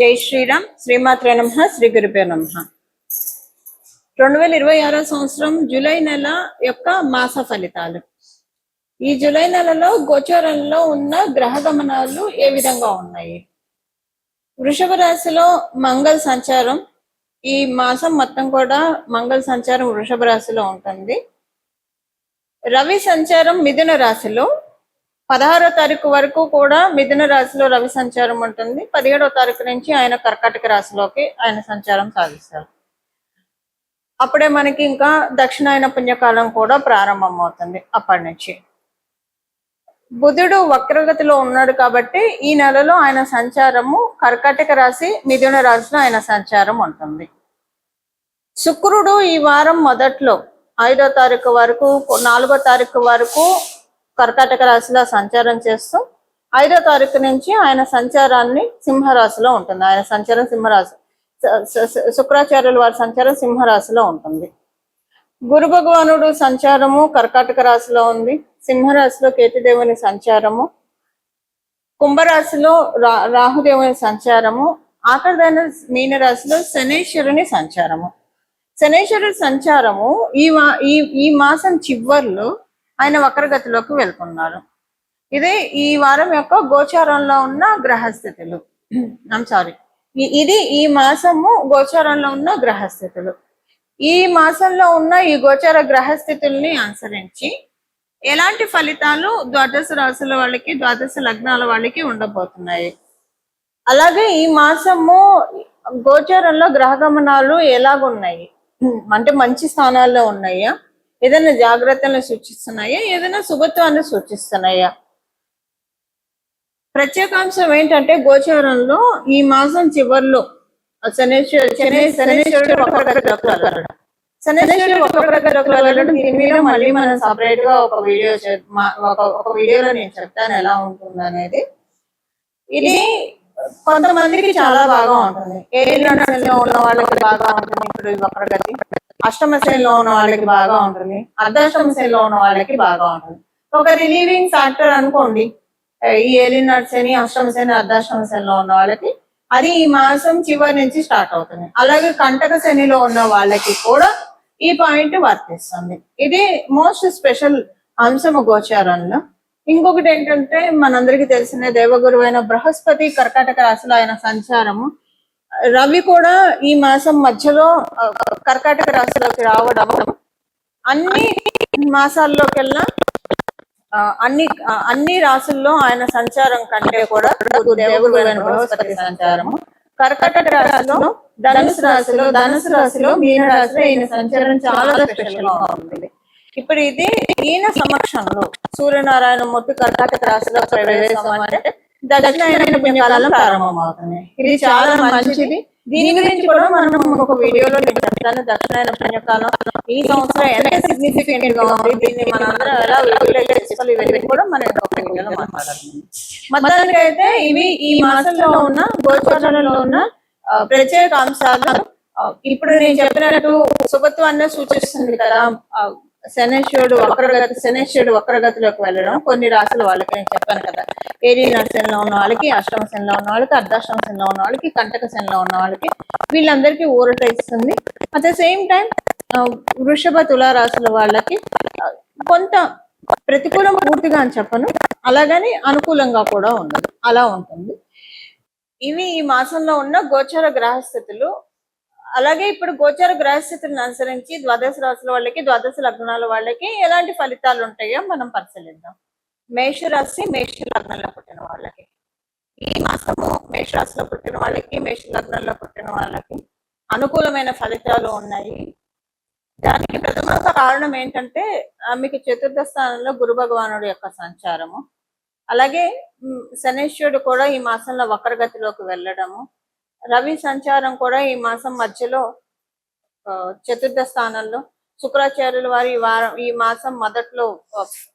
జై శ్రీరామ్. శ్రీమాత్రే నమః. శ్రీ గురుభ్యో నమః. 2026 సంవత్సరం జూలై నెల యొక్క మాస ఫలితాలు. ఈ జూలై నెలలో గోచారంలో ఉన్న గ్రహ గమనాలు ఏ విధంగా ఉన్నాయి? వృషభ రాశిలో మంగళ సంచారం ఈ మాసం మొత్తం కూడా మంగళ సంచారం వృషభ రాశిలో ఉంటుంది. రవి సంచారం మిథున రాశిలో 16వ తారీఖు వరకు కూడా మిథున రాశిలో రవి సంచారం ఉంటుంది. 17వ తారీఖు నుంచి ఆయన కర్కాటక రాశిలోకి ఆయన సంచారం సాగిస్తారు. అప్పుడే మనకి ఇంకా దక్షిణాయన పుణ్యకాలం కూడా ప్రారంభం అవుతుంది. అప్పటి నుంచి బుధుడు వక్రగతిలో ఉన్నాడు కాబట్టి ఈ నెలలో ఆయన సంచారము కర్కాటక రాశి మిథున రాశిలో ఆయన సంచారం ఉంటుంది. శుక్రుడు ఈ వారం మొదట్లో 5వ తారీఖు వరకు 4వ తారీఖు వరకు కర్కాటక రాశిలో సంచారం చేస్తూ 5వ తారీఖు నుంచి ఆయన సంచారాన్ని సింహరాశిలో ఉంటుంది. ఆయన సంచారం సింహరాశి, శుక్రాచార్యుల వారి సంచారం సింహరాశిలో ఉంటుంది. గురు భగవానుడు సంచారము కర్కాటక రాశిలో ఉంది. సింహరాశిలో కేతుదేవుని సంచారము, కుంభరాశిలో రాహుదేవుని సంచారము, ఆఖరిదైన మీనరాశిలో శనేశ్వరుని సంచారము. శనేశ్వరుడి సంచారము ఈ మాసం చివర్లో ఆయన వక్రగతిలోకి వెళ్తున్నారు. ఇదే ఈ వారం యొక్క గోచారంలో ఉన్న గ్రహస్థితులు. ఇది ఈ మాసము గోచారంలో ఉన్న గ్రహస్థితులు. ఈ మాసంలో ఉన్న ఈ గోచార గ్రహస్థితుల్ని అనుసరించి ఎలాంటి ఫలితాలు ద్వాదశ రాశుల వాళ్ళకి, ద్వాదశ లగ్నాల వాళ్ళకి ఉండబోతున్నాయి. అలాగే ఈ మాసము గోచారంలో గ్రహ గమనాలు ఎలాగున్నాయి అంటే మంచి స్థానాల్లో ఉన్నాయా, ఏదైనా జాగ్రత్తలను సూచిస్తున్నాయా, ఏదైనా శుభత్వాన్ని సూచిస్తున్నాయా? ప్రత్యేకాంశం ఏంటంటే గోచారంలో ఈ మాసం చివరిలో శనేశ్వరుడు వెళ్ళడం. దీని మీద మళ్ళీ మనం సపరేట్ గా ఒక వీడియోలో నేను చెప్తాను ఎలా ఉంటుంది అనేది. ఇది కొంతమందికి చాలా బాగా ఉంటుంది. ఏలినాడులో ఉన్న వాళ్ళకి బాగా ఉంటుంది. ఇప్పుడు వక్రగతి అష్టమ శ్రేణిలో ఉన్న వాళ్ళకి బాగా ఉంటుంది. అర్ధాష్టమ శ్రేణిలో ఉన్న వాళ్ళకి బాగా ఉంటుంది. ఒక రిలీవింగ్ ఫ్యాక్టర్ అనుకోండి ఈ ఏలినాడు శని, అష్టమ శని, అర్ధాష్టమ శనిలో ఉన్న వాళ్ళకి అది ఈ మాసం చివరి నుంచి స్టార్ట్ అవుతుంది. అలాగే కంటక శనిలో ఉన్న వాళ్ళకి కూడా ఈ పాయింట్ వర్తిస్తుంది. ఇది మోస్ట్ స్పెషల్ అంశము గోచారంలో. ఇంకొకటి ఏంటంటే మనందరికి తెలిసిన దేవగురువు అయిన బృహస్పతి కర్కాటక రాశిలో ఆయన సంచారము, రవి కూడా ఈ మాసం మధ్యలో కర్కాటక రాశిలోకి రావడం, అన్ని మాసాల్లోకెల్లా అన్ని రాశుల్లో ఆయన సంచారం కంటే కూడా దేవగురువు అయిన బృహస్పతి సంచారము కర్కాటక రాశిలో, ధనుసు రాశిలో మీన రాశిలో ఈయన సంచారం చాలా స్పెషల్ గా ఉంటుంది. ఇప్పుడు ఇది ఈయన సమక్షంలో సూర్యనారాయణ మూర్తి కర్కాటక రాశిలో ప్రవేశం అంటే దక్షిణాయన పుణ్యకాలం ప్రారంభం అవుతుంది. ఇది చాలా మంచిది. దీని గురించి కూడా మనం ఒక వీడియోలో నేను చెప్తాను. దక్షిణాయన పుణ్యకాలం ఈ సంవత్సరం ఎంత సిగ్నిఫికెంట్ గా ఉంది, దీన్ని మనందరం ఎలా యూటిలైజ్ చేసుకోవాలి, ఇవన్నీ కూడా మనం ఒక వీడియోలో మాట్లాడుతున్నాం. మొత్తానికి అయితే ఇవి ఈ మాసంలో ఉన్న గోచారంలో ఉన్న ప్రత్యేక అంశాలు. ఇప్పుడు నేను చెప్పినట్టు శుభత్వాన్ని సూచిస్తుంది కదా. శనేశ్వరుడు వక్రగతిలోకి వెళ్ళడం కొన్ని రాశుల వాళ్ళకి నేను చెప్పాను కదా. ఏలినాడు శనిలో ఉన్న వాళ్ళకి, అష్టమ శనిలో ఉన్న వాళ్ళకి, అర్ధాష్టమ శనిలో ఉన్న వాళ్ళకి, కంటక శనిలో ఉన్న వాళ్ళకి వీళ్ళందరికీ ఊరట ఇస్తుంది. అట్ ద సేమ్ టైం వృషభ తులా రాశుల వాళ్ళకి కొంత ప్రతికూలం పూర్తిగా అని చెప్పను, అలాగని అనుకూలంగా కూడా ఉండదు, అలా ఉంటుంది. ఇవి ఈ మాసంలో ఉన్న గోచర గ్రహస్థితులు. అలాగే ఇప్పుడు గోచార గ్రహస్థితులను అనుసరించి ద్వాదశ రాశుల వాళ్ళకి, ద్వాదశ లగ్నాల వాళ్ళకి ఎలాంటి ఫలితాలు ఉంటాయో మనం పరిశీలిద్దాం. మేషరాశి, మేష లగ్నంలో పుట్టిన వాళ్ళకి ఈ మాసము మేషరాశిలో పుట్టిన వాళ్ళకి, మేష లగ్నంలో పుట్టిన వాళ్ళకి అనుకూలమైన ఫలితాలు ఉన్నాయి. దానికి ప్రథమ కారణం ఏంటంటే మీకు చతుర్థ స్థానంలో గురు భగవానుడు యొక్క సంచారము, అలాగే శనేశ్వరుడు కూడా ఈ మాసంలో వక్రగతిలోకి వెళ్ళడము, రవి సంచారం కూడా ఈ మాసం మధ్యలో చతుర్థ స్థానంలో, శుక్రాచార్యుల వారి ఈ మాసం మొదట్లో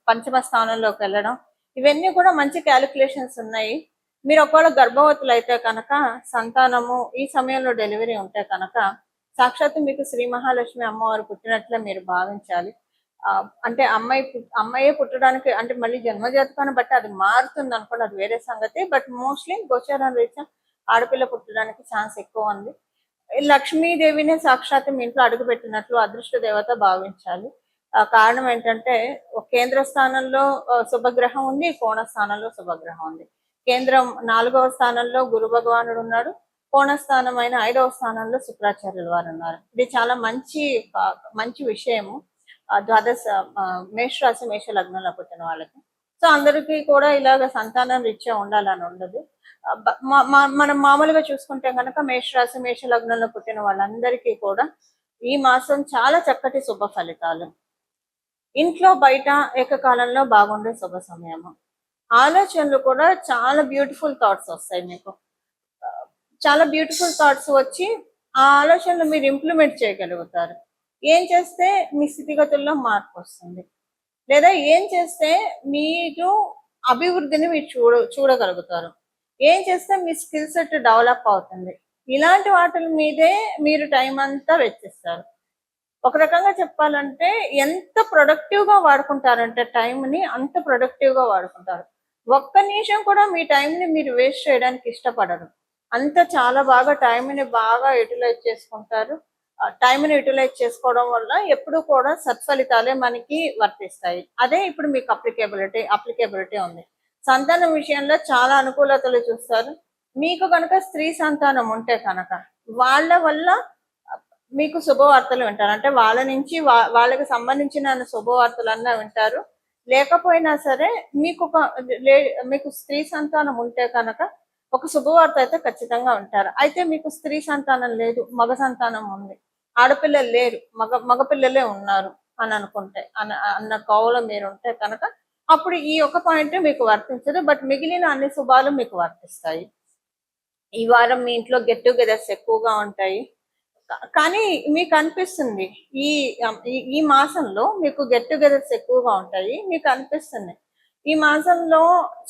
పంచమ స్థానంలోకి వెళ్ళడం, ఇవన్నీ కూడా మంచి క్యాలిక్యులేషన్స్ ఉన్నాయి. మీరు ఒకవేళ గర్భవతులు అయితే కనుక, సంతానము ఈ సమయంలో డెలివరీ ఉంటే కనుక సాక్షాత్తు మీకు శ్రీ మహాలక్ష్మి అమ్మవారు పుట్టినట్లే మీరు భావించాలి. అంటే అమ్మాయే పుట్టడానికి అంటే మళ్ళీ జన్మజాతకాన్ని బట్టి అది మారుతుంది అనుకోండి, అది వేరే సంగతి. బట్ మోస్ట్లీ గోచారం రీత్యా ఆడపిల్ల పుట్టడానికి ఛాన్స్ ఎక్కువ ఉంది. లక్ష్మీదేవిని సాక్షాత్ మీ ఇంట్లో అడుగుపెట్టినట్లు అదృష్ట దేవత భావించాలి. కారణం ఏంటంటే కేంద్ర స్థానంలో శుభగ్రహం ఉంది, కోణ స్థానంలో శుభగ్రహం ఉంది. కేంద్రం 4వ స్థానంలో గురు భగవానుడు ఉన్నాడు, కోణ స్థానం అయిన 5వ స్థానంలో శుక్రాచార్యుల వారు ఉన్నారు. ఇది చాలా మంచి విషయము ద్వాదశ మేషరాశి మేష లగ్నంలో పుట్టిన వాళ్ళకి. సో అందరికీ కూడా ఇలాగ సంతానం రీత్యా ఉండాలని ఉండదు. మనం మామూలుగా చూసుకుంటే కనుక మేషరాశి మేష లగ్నంలో పుట్టిన వాళ్ళందరికీ కూడా ఈ మాసం చాలా చక్కటి శుభ ఫలితాలు. ఇంట్లో బయట ఏకకాలంలో బాగుండే శుభ సమయము. ఆలోచనలు కూడా చాలా బ్యూటిఫుల్ థాట్స్ వస్తాయి మీకు. చాలా బ్యూటిఫుల్ థాట్స్ వచ్చి ఆ ఆలోచనలు మీరు ఇంప్లిమెంట్ చేయగలుగుతారు. ఏం చేస్తే మీ స్థితిగతుల్లో మార్పు వస్తుంది, లేదా ఏం చేస్తే మీరు అభివృద్ధిని మీరు చూడగలుగుతారు, ఏం చేస్తే మీ స్కిల్ సెట్ డెవలప్ అవుతుంది. ఇలాంటి వాటి మీదే మీరు టైం అంతా వెచ్చిస్తారు. ఒక రకంగా చెప్పాలంటే ఎంత ప్రొడక్టివ్ గా వాడుకుంటారంటే టైంని అంత ప్రొడక్టివ్ గా వాడుకుంటారు. ఒక్క నిమిషం కూడా మీ టైంని మీరు వేస్ట్ చేయడానికి ఇష్టపడరు. అంత చాలా బాగా టైంని బాగా యూటిలైజ్ చేసుకుంటారు. టైంని యూటిలైజ్ చేసుకోవడం వల్ల ఎప్పుడు కూడా సత్ఫలితాలే మనకి వర్తిస్తాయి. అదే ఇప్పుడు మీకు అప్లికేబిలిటీ ఉంది. సంతానం విషయంలో చాలా అనుకూలతలు చూస్తారు. మీకు కనుక స్త్రీ సంతానం ఉంటే కనుక వాళ్ళ వల్ల మీకు శుభవార్తలు వింటారు. అంటే వాళ్ళ నుంచి వాళ్ళకి సంబంధించిన శుభవార్తలన్నా వింటారు. లేకపోయినా సరే మీకు స్త్రీ సంతానం ఉంటే కనుక ఒక శుభవార్త అయితే ఖచ్చితంగా వింటారు. అయితే మీకు స్త్రీ సంతానం లేదు, మగ సంతానం ఉంది, ఆడపిల్లలు లేరు, మగపిల్లలే ఉన్నారు అని అనుకుంటే అన్న కోవలో మీరు ఉంటే కనుక అప్పుడు ఈ ఒక పాయింట్ మీకు వర్తించదు. బట్ మిగిలిన అన్ని శుభాలు మీకు వర్తిస్తాయి. ఈ వారం మీ ఇంట్లో గెట్ టుగెదర్స్ ఎక్కువగా ఉంటాయి. కానీ మీకు అనిపిస్తుంది ఈ మాసంలో మీకు గెట్ టుగెదర్స్ ఎక్కువగా ఉంటాయి. మీకు అనిపిస్తుంది ఈ మాసంలో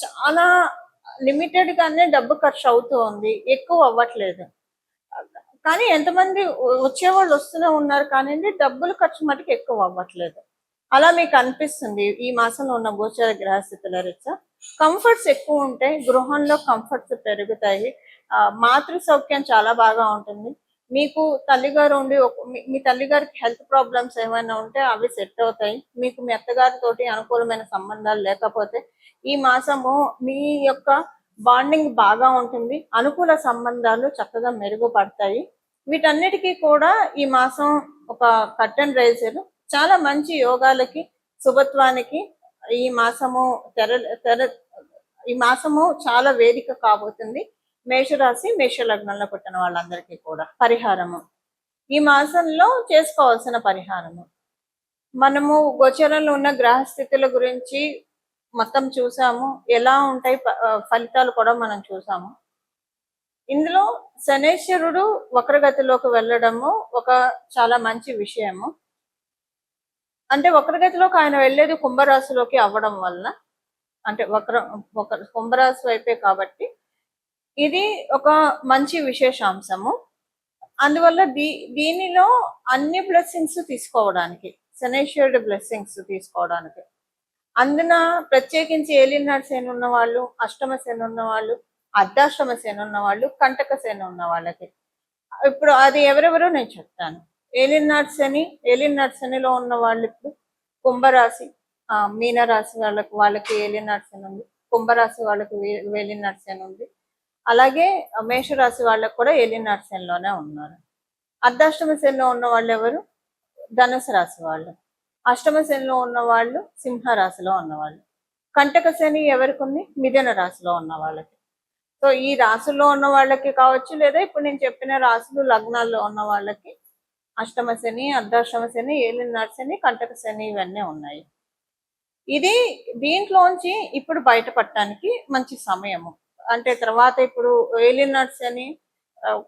చాలా లిమిటెడ్ గానే డబ్బు ఖర్చు అవుతూ ఉంది, ఎక్కువ అవ్వట్లేదు. కానీ ఎంతమంది వచ్చేవాళ్ళు వస్తూనే ఉన్నారు కానీ డబ్బులు ఖర్చు మటుకు ఎక్కువ అవ్వట్లేదు. అలా మీకు అనిపిస్తుంది ఈ మాసంలో ఉన్న గోచర గ్రహస్థితుల రీత్యా. కంఫర్ట్స్ ఎక్కువ ఉంటాయి, గృహంలో కంఫర్ట్స్ పెరుగుతాయి, మాతృ సౌఖ్యం చాలా బాగా ఉంటుంది. మీకు తల్లిగారు ఉండి మీ తల్లిగారికి హెల్త్ ప్రాబ్లమ్స్ ఏమైనా ఉంటే అవి సెట్ అవుతాయి. మీకు మీ అత్తగారితోటి అనుకూలమైన సంబంధాలు లేకపోతే ఈ మాసము మీ యొక్క బాండింగ్ బాగా ఉంటుంది, అనుకూల సంబంధాలు చక్కగా మెరుగుపడతాయి. వీటన్నిటికీ కూడా ఈ మాసం ఒక కర్టెన్ రైజర్. చాలా మంచి యోగాలకి శుభత్వానికి ఈ మాసము చాలా వేదిక కాబోతుంది మేషరాశి మేష లగ్నంలో పుట్టిన వాళ్ళందరికీ కూడా. పరిహారము ఈ మాసంలో చేసుకోవాల్సిన పరిహారము, మనము గోచరంలో ఉన్న గ్రహస్థితుల గురించి మొత్తం చూసాము, ఎలా ఉంటాయి ఫలితాలు కూడా మనం చూసాము. ఇందులో శనేశ్వరుడు వక్రగతిలోకి వెళ్ళడము ఒక చాలా మంచి విషయము. అంటే వక్రగతిలోకి ఆయన వెళ్ళేది కుంభరాశిలోకి అవ్వడం వల్ల, అంటే కుంభరాశి వైపే కాబట్టి ఇది ఒక మంచి విశేషాంశము. అందువల్ల దీనిలో అన్ని బ్లెస్సింగ్స్ తీసుకోవడానికి, శనేశ్వరుడి బ్లెస్సింగ్స్ తీసుకోవడానికి, అందున ప్రత్యేకించి ఏలినాడు శని ఉన్న వాళ్ళు, అష్టమ శని ఉన్న వాళ్ళు, అర్ధాష్టమ శని ఉన్న వాళ్ళు, కంటక శని ఉన్న వాళ్ళకి ఇప్పుడు అది ఎవరెవరో నేను చెప్తాను. ఏలినాడు శనిలో ఉన్న వాళ్ళు ఇప్పుడు కుంభరాశి, మీనరాశి వాళ్ళకి ఏలినాడు శని ఉంది, కుంభరాశి వాళ్ళకి ఏలినాడు శని ఉంది, అలాగే మేషరాశి వాళ్ళకు కూడా ఏలినాడు శనిలోనే ఉన్నారు. అర్ధాష్టమ శనిలో ఉన్న వాళ్ళు ఎవరు? ధనుసు రాశి వాళ్ళు. అష్టమ శనిలో ఉన్న వాళ్ళు సింహరాశిలో ఉన్నవాళ్ళు. కంటక శని ఎవరికి ఉంది? మిథున రాశిలో ఉన్న వాళ్ళకి. సో ఈ రాశుల్లో ఉన్న వాళ్ళకి కావచ్చు, లేదా ఇప్పుడు నేను చెప్పిన రాశులు లగ్నాల్లో ఉన్న వాళ్ళకి అష్టమ శని, అర్ధాష్టమ శని, ఏలినాడు శని, కంటక శని ఇవన్నీ ఉన్నాయి. దీంట్లోంచి ఇప్పుడు బయటపడటానికి మంచి సమయము. అంటే తర్వాత ఇప్పుడు ఏలినాడు శని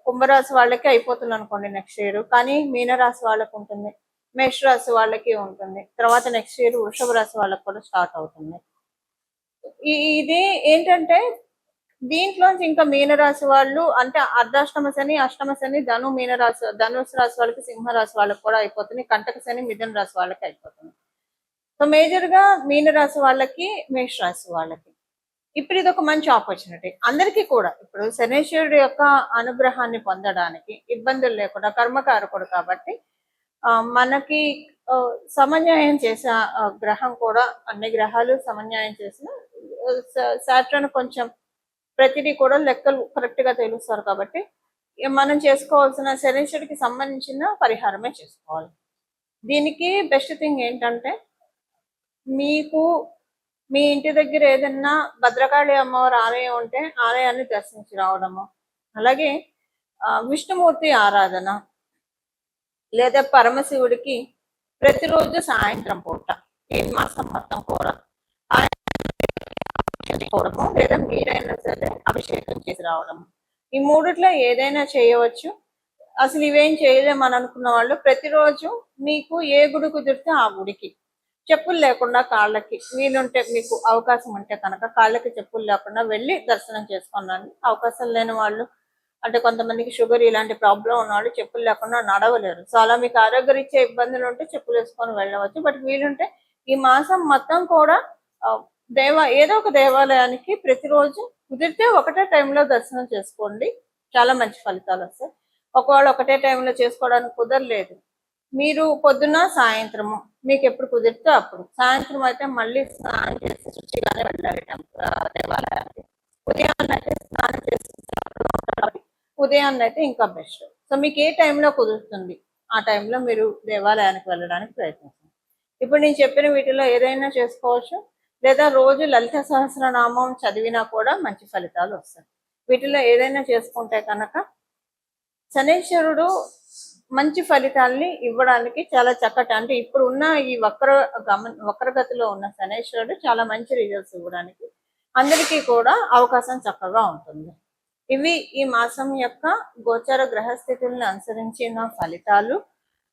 కుంభరాశి వాళ్ళకి అయిపోతుంది అనుకోండి నెక్స్ట్ ఇయర్, కానీ మీనరాశి వాళ్ళకి ఉంటుంది, మేషరాశి వాళ్ళకి ఉంటుంది, తర్వాత నెక్స్ట్ ఇయర్ వృషభ రాశి వాళ్ళకి కూడా స్టార్ట్ అవుతుంది. ఇది ఏంటంటే దీంట్లోంచి ఇంకా మీనరాశి వాళ్ళు, అంటే అర్ధాష్టమ శని, అష్టమ శని ధనుసు రాశి వాళ్ళకి, సింహరాశి వాళ్ళకి కూడా అయిపోతుంది, కంటక శని మిథున రాశి వాళ్ళకి అయిపోతుంది. సో మేజర్ గా మీనరాశి వాళ్ళకి, మేషరాశి వాళ్ళకి ఇప్పుడు ఇది ఒక మంచి ఆపర్చునిటీ అందరికీ కూడా. ఇప్పుడు శనీశ్వరుడు యొక్క అనుగ్రహాన్ని పొందడానికి ఇబ్బందులు లేకుండా కర్మకారకుడు కాబట్టి మనకి సమన్వయం చేసే గ్రహం కూడా అన్ని గ్రహాలు సమన్వయం చేసిన సాటర్న్ కొంచెం ప్రతిదీ కూడా లెక్కలు కరెక్ట్ గా తెలుస్తారు కాబట్టి మనం చేసుకోవాల్సిన శనీశ్వరుడికి సంబంధించిన పరిహారమే చేసుకోవాలి. దీనికి బెస్ట్ థింగ్ ఏంటంటే మీకు మీ ఇంటి దగ్గర ఏదన్నా భద్రకాళి అమ్మవారి ఆలయం ఉంటే ఆలయాన్ని దర్శించి రావడము, అలాగే విష్ణుమూర్తి ఆరాధన లేదా పరమశివుడికి ప్రతిరోజు సాయంత్రం పూట ఈ మాసం మొత్తం కూడా చేసుకోవడము లేదా మీరైనా సరే అభిషేకం చేసి రావడము, ఈ మూడిట్లో ఏదైనా చేయవచ్చు. అసలు ఇవేం చేయలేమని అనుకున్న వాళ్ళు ప్రతిరోజు మీకు ఏ గుడి కుదిరితే ఆ గుడికి చెప్పులు లేకుండా కాళ్ళకి వీలుంటే మీకు అవకాశం ఉంటే కనుక కాళ్ళకి చెప్పులు లేకుండా వెళ్ళి దర్శనం చేసుకున్నాను. అవకాశం లేని వాళ్ళు అంటే కొంతమందికి షుగర్ ఇలాంటి ప్రాబ్లం ఉన్న వాళ్ళు చెప్పులు లేకుండా నడవలేరు. సో అలా మీకు ఆరోగ్యరీత్యా ఇబ్బందులు ఉంటే చెప్పులు వేసుకొని వెళ్ళవచ్చు. బట్ వీలుంటే ఈ మాసం మొత్తం కూడా ఏదో ఒక దేవాలయానికి ప్రతిరోజు కుదిరితే ఒకటే టైంలో దర్శనం చేసుకోండి, చాలా మంచి ఫలితాలు వస్తాయి. ఒకవేళ ఒకటే టైంలో చేసుకోవడానికి కుదరలేదు, మీరు పొద్దున సాయంత్రము మీకు ఎప్పుడు కుదిరితే అప్పుడు, సాయంత్రం అయితే మళ్ళీ స్నానం చేసి శుచిగానే వెళ్ళాలి దేవాలయానికి. ఉదయాన్నే అయితే స్నానం చేసి ఉదయాన్నే అయితే ఇంకా బెస్ట్. సో మీకు ఏ టైంలో కుదురుతుంది ఆ టైంలో మీరు దేవాలయానికి వెళ్ళడానికి ప్రయత్నించండి. ఇప్పుడు నేను చెప్పిన వీటిలో ఏదైనా చేసుకోవచ్చు, లేదా రోజు లలిత సహస్రనామం చదివినా కూడా మంచి ఫలితాలు వస్తాయి. వీటిలో ఏదైనా చేసుకుంటే కనుక శనీశ్వరుడు మంచి ఫలితాల్ని ఇవ్వడానికి చాలా చక్కటి, అంటే ఇప్పుడు ఉన్న ఈ వక్రగతిలో ఉన్న శనీశ్వరుడు చాలా మంచి రిజల్ట్స్ ఇవ్వడానికి అందరికీ కూడా అవకాశం చక్కగా ఉంటుంది. ఇవి ఈ మాసం యొక్క గోచర గ్రహస్థితులను అనుసరించిన ఫలితాలు,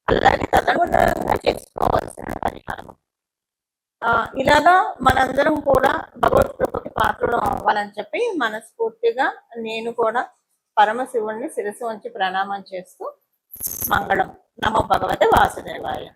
అలాగే తదనుగుణంగా చేసుకోవాల్సిన పరిహారం. ఇలాగా మనందరం కూడా భగవద్గీతకి పాత్రలు అవ్వాలని చెప్పి మనస్ఫూర్తిగా నేను కూడా పరమశివుణ్ణి శిరస్సు వంచి ప్రణామం చేస్తూ మంగళం. నమో భగవతే వాసుదేవాయ.